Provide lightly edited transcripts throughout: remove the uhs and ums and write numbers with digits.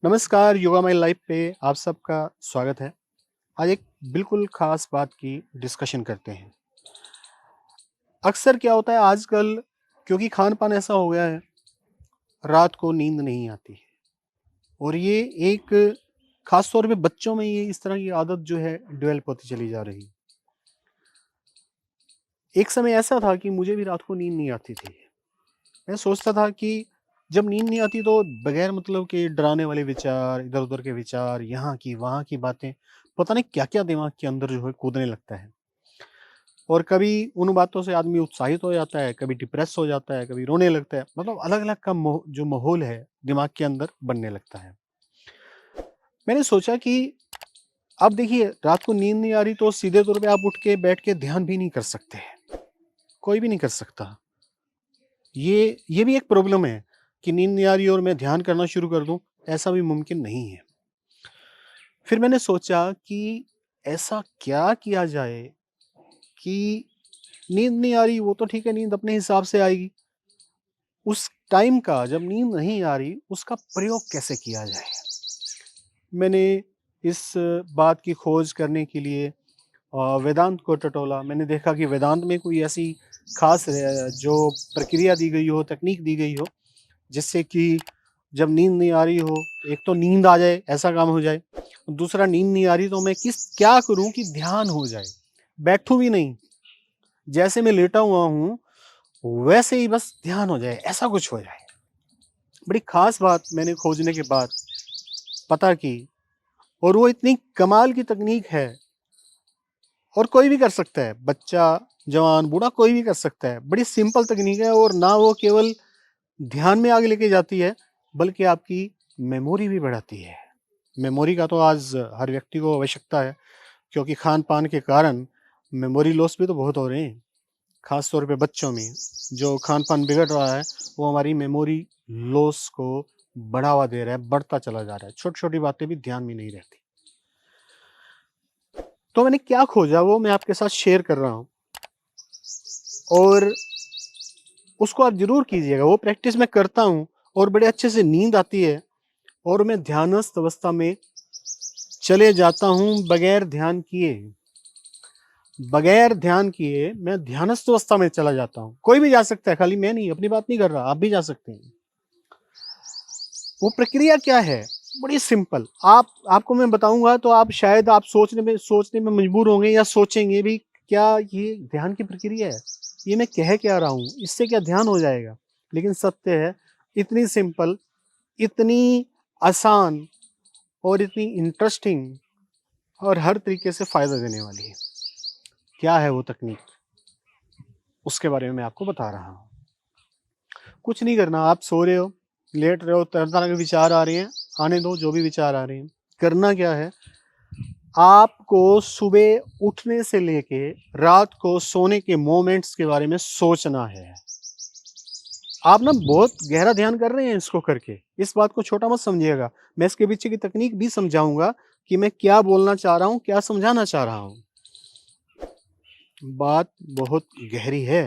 नमस्कार, yoga my life पे आप सबका स्वागत है। आज एक बिल्कुल ख़ास बात की डिस्कशन करते हैं। अक्सर क्या होता है आजकल, क्योंकि खान-पान ऐसा हो गया है, रात को नींद नहीं आती है और ये एक ख़ास तौर पे बच्चों में ये इस तरह की आदत जो है डेवलप होती चली जा रही है। एक समय ऐसा था कि मुझे भी रात को नींद नहीं आती थी। मैं सोचता था कि जब नींद नहीं आती तो बगैर मतलब के डराने वाले विचार, इधर-उधर के विचार, यहाँ की, वहाँ की बातें, पता नहीं क्या-क्या दिमाग के अंदर जो है कूदने लगता है। और कभी उन बातों से आदमी उत्साहित हो जाता है, कभी डिप्रेस हो जाता है, कभी रोने लगता है। मतलब अलग-अलग का जो माहौल है, दिमाग के अंदर बनने लगता है। मैंने सोचा कि अब देखिए रात को नींद नहीं आ रही तो सीधे तौर पे आप उठ के बैठ के ध्यान भी नहीं कर सकते। कोई भी नहीं कर सकता। ये भी एक प्रॉब्लम है कि नींद नहीं आ रही और मैं ध्यान करना शुरू कर दूँ, ऐसा भी मुमकिन नहीं है। फिर मैंने सोचा कि ऐसा क्या किया जाए कि नींद नहीं आ रही वो तो ठीक है, नींद अपने हिसाब से आएगी। उस टाइम का जब नींद नहीं आ रही, उसका प्रयोग कैसे किया जाए? मैंने इस बात की खोज करने के लिए वेदांत को टटोला। मैंने देखा कि वेदांत में कोई ऐसी ख़ास जो प्रक्रिया दी गई हो, तकनीक दी गई हो, जिससे कि जब नींद नहीं आ रही हो, एक तो नींद आ जाए, ऐसा काम हो जाए। दूसरा नींद नहीं आ रही तो मैं क्या करूँ कि ध्यान हो जाए। बैठूँ भी नहीं, जैसे मैं लेटा हुआ हूँ, वैसे ही बस ध्यान हो जाए, ऐसा कुछ हो जाए। बड़ी ख़ास बात मैंने खोजने के बाद पता की और वो इतनी कमाल की तकनीक है और कोई भी कर सकता है, बच्चा, जवान, बूढ़ा कोई भी कर सकता है। बड़ी सिंपल तकनीक है और ना वो केवल ध्यान में आगे लेके जाती है, बल्कि आपकी मेमोरी भी बढ़ाती है। मेमोरी का तो आज हर व्यक्ति को आवश्यकता है, क्योंकि खान-पान के कारण मेमोरी लॉस भी तो बहुत हो रहे हैं। ख़ास तौर पे बच्चों में, जो खान-पान बिगड़ रहा है, वो हमारी मेमोरी लॉस को बढ़ावा दे रहा है, बढ़ता चला जा रहा है। छोटी-छोटी बातें भी ध्यान में नहीं रहती। तो मैंने क्या खोजा वो मैं आपके साथ शेयर कर रहा हूँ और उसको आप ज़रूर कीजिएगा। वो प्रैक्टिस मैं करता हूँ और बड़े अच्छे से नींद आती है और मैं ध्यानस्थ अवस्था में चले जाता हूँ बगैर ध्यान किए। बगैर ध्यान किए मैं ध्यानस्थ अवस्था में चला जाता हूँ। कोई भी जा सकता है, खाली मैं नहीं, अपनी बात नहीं कर रहा, आप भी जा सकते हैं। वो प्रक्रिया क्या है? बड़ी सिंपल। आपको मैं बताऊँगा तो आप शायद आप सोचने में मजबूर होंगे या सोचेंगे भी क्या ये ध्यान की प्रक्रिया है? ये मैं कह क्या रहा हूँ? इससे क्या ध्यान हो जाएगा? लेकिन सत्य है, इतनी सिंपल, इतनी आसान और इतनी इंटरेस्टिंग और हर तरीके से फ़ायदा देने वाली है। क्या है वो तकनीक? उसके बारे में मैं आपको बता रहा हूँ। कुछ नहीं करना, आप सो रहे हो, लेट रहे हो, तरह-तरह के विचार आ रहे हैं, आने दो जो भी विचार आ रहे हैं। करना क्या है, आपको सुबह उठने से लेके रात को सोने के मोमेंट्स के बारे में सोचना है। आप ना बहुत गहरा ध्यान कर रहे हैं इसको करके, इस बात को छोटा मत समझिएगा। मैं इसके पीछे की तकनीक भी समझाऊँगा कि मैं क्या बोलना चाह रहा हूँ, क्या समझाना चाह रहा हूँ। बात बहुत गहरी है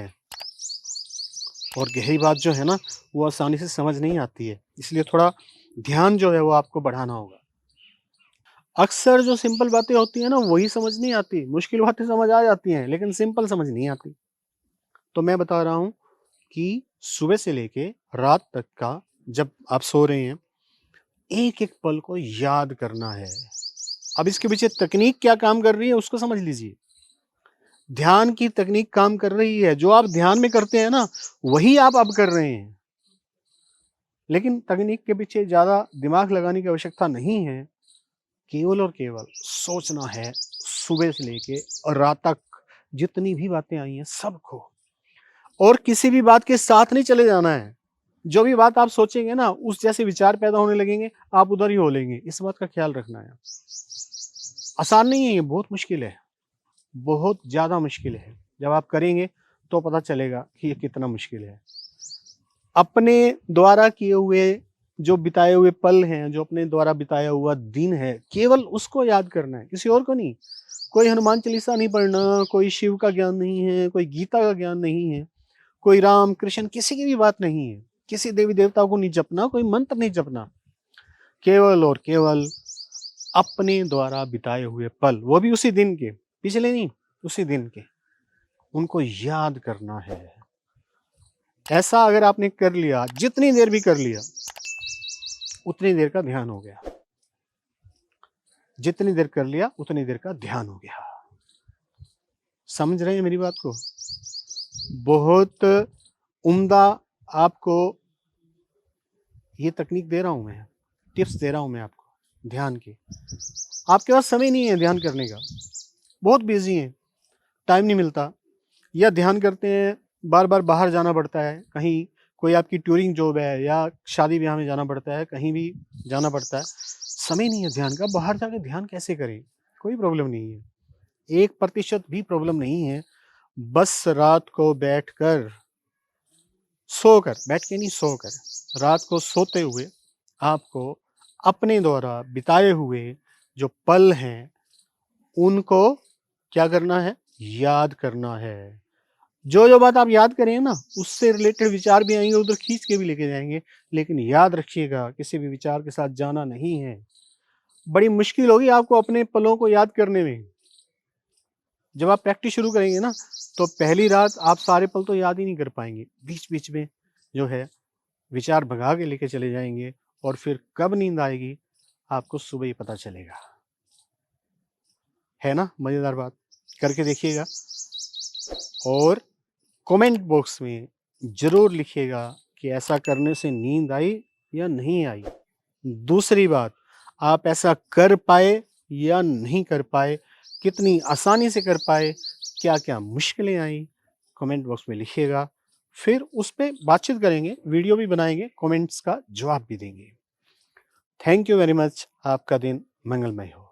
और गहरी बात जो है ना, वो आसानी से समझ नहीं आती है, इसलिए थोड़ा ध्यान जो है वो आपको बढ़ाना होगा। अक्सर जो सिंपल बातें होती हैं ना, वही समझ नहीं आती, मुश्किल बातें समझ आ जाती हैं, लेकिन सिंपल समझ नहीं आती। तो मैं बता रहा हूँ कि सुबह से लेके रात तक का जब आप सो रहे हैं, एक-एक पल को याद करना है। अब इसके पीछे तकनीक क्या काम कर रही है, उसको समझ लीजिए। ध्यान की तकनीक काम कर रही है, जो आप ध्यान में करते हैं ना, वही आप अब कर रहे हैं। लेकिन तकनीक के पीछे ज़्यादा दिमाग लगाने की आवश्यकता नहीं है, केवल और केवल सोचना है सुबह से लेके और रात तक जितनी भी बातें आई हैं सबको, और किसी भी बात के साथ नहीं चले जाना है। जो भी बात आप सोचेंगे ना, उस जैसे विचार पैदा होने लगेंगे, आप उधर ही हो लेंगे। इस बात का ख्याल रखना है। आसान नहीं है ये, बहुत मुश्किल है, बहुत ज़्यादा मुश्किल है। जब आप करेंगे तो पता चलेगा कि ये कितना मुश्किल है। अपने द्वारा किए हुए जो बिताए हुए पल हैं, जो अपने द्वारा बिताया हुआ दिन है, केवल उसको याद करना है, किसी और को नहीं। कोई हनुमान चालीसा नहीं पढ़ना, कोई शिव का ज्ञान नहीं है, कोई गीता का ज्ञान नहीं है, कोई राम, कृष्ण, किसी की भी बात नहीं है। किसी देवी-देवता को नहीं जपना, कोई मंत्र नहीं जपना। केवल और केवल अपने द्वारा बिताए हुए पल, वो भी उसी दिन के, पिछले नहीं, उसी दिन के, उनको याद करना है। ऐसा अगर आपने कर लिया, जितनी देर भी कर लिया, उतनी देर का ध्यान हो गया। जितनी देर कर लिया, उतनी देर का ध्यान हो गया। समझ रहे हैं मेरी बात को? बहुत उम्दा आपको ये तकनीक दे रहा हूं मैं, टिप्स दे रहा हूं मैं आपको ध्यान की। आपके पास समय नहीं है ध्यान करने का, बहुत बिजी हैं, टाइम नहीं मिलता, या ध्यान करते हैं बार बार बाहर जाना पड़ता है, कहीं कोई आपकी टूरिंग जॉब है या शादी ब्याह में जाना पड़ता है, कहीं भी जाना पड़ता है, समय नहीं है ध्यान का, बाहर जाके ध्यान कैसे करें? कोई प्रॉब्लम नहीं है, 1% भी प्रॉब्लम नहीं है। बस रात को बैठकर, सोकर, बैठ के नहीं सोकर, रात को सोते हुए आपको अपने द्वारा बिताए हुए जो पल हैं, उनको क्या करना है? याद करना है। जो बात आप याद करेंगे ना, उससे रिलेटेड विचार भी आएंगे, उधर खींच के भी लेके जाएंगे, लेकिन याद रखिएगा किसी भी विचार के साथ जाना नहीं है। बड़ी मुश्किल होगी आपको अपने पलों को याद करने में। जब आप प्रैक्टिस शुरू करेंगे ना, तो पहली रात आप सारे पल तो याद ही नहीं कर पाएंगे, बीच बीच में जो है विचार भगा के लेके चले जाएंगे, और फिर कब नींद आएगी आपको सुबह ही पता चलेगा। है ना मजेदार बात? करके देखिएगा, और कमेंट बॉक्स में जरूर लिखिएगा कि ऐसा करने से नींद आई या नहीं आई। दूसरी बात, आप ऐसा कर पाए या नहीं कर पाए, कितनी आसानी से कर पाए, क्या क्या मुश्किलें आई, कमेंट बॉक्स में लिखिएगा। फिर उस पर बातचीत करेंगे, वीडियो भी बनाएंगे, कमेंट्स का जवाब भी देंगे। Thank you very much. आपका दिन मंगलमय हो।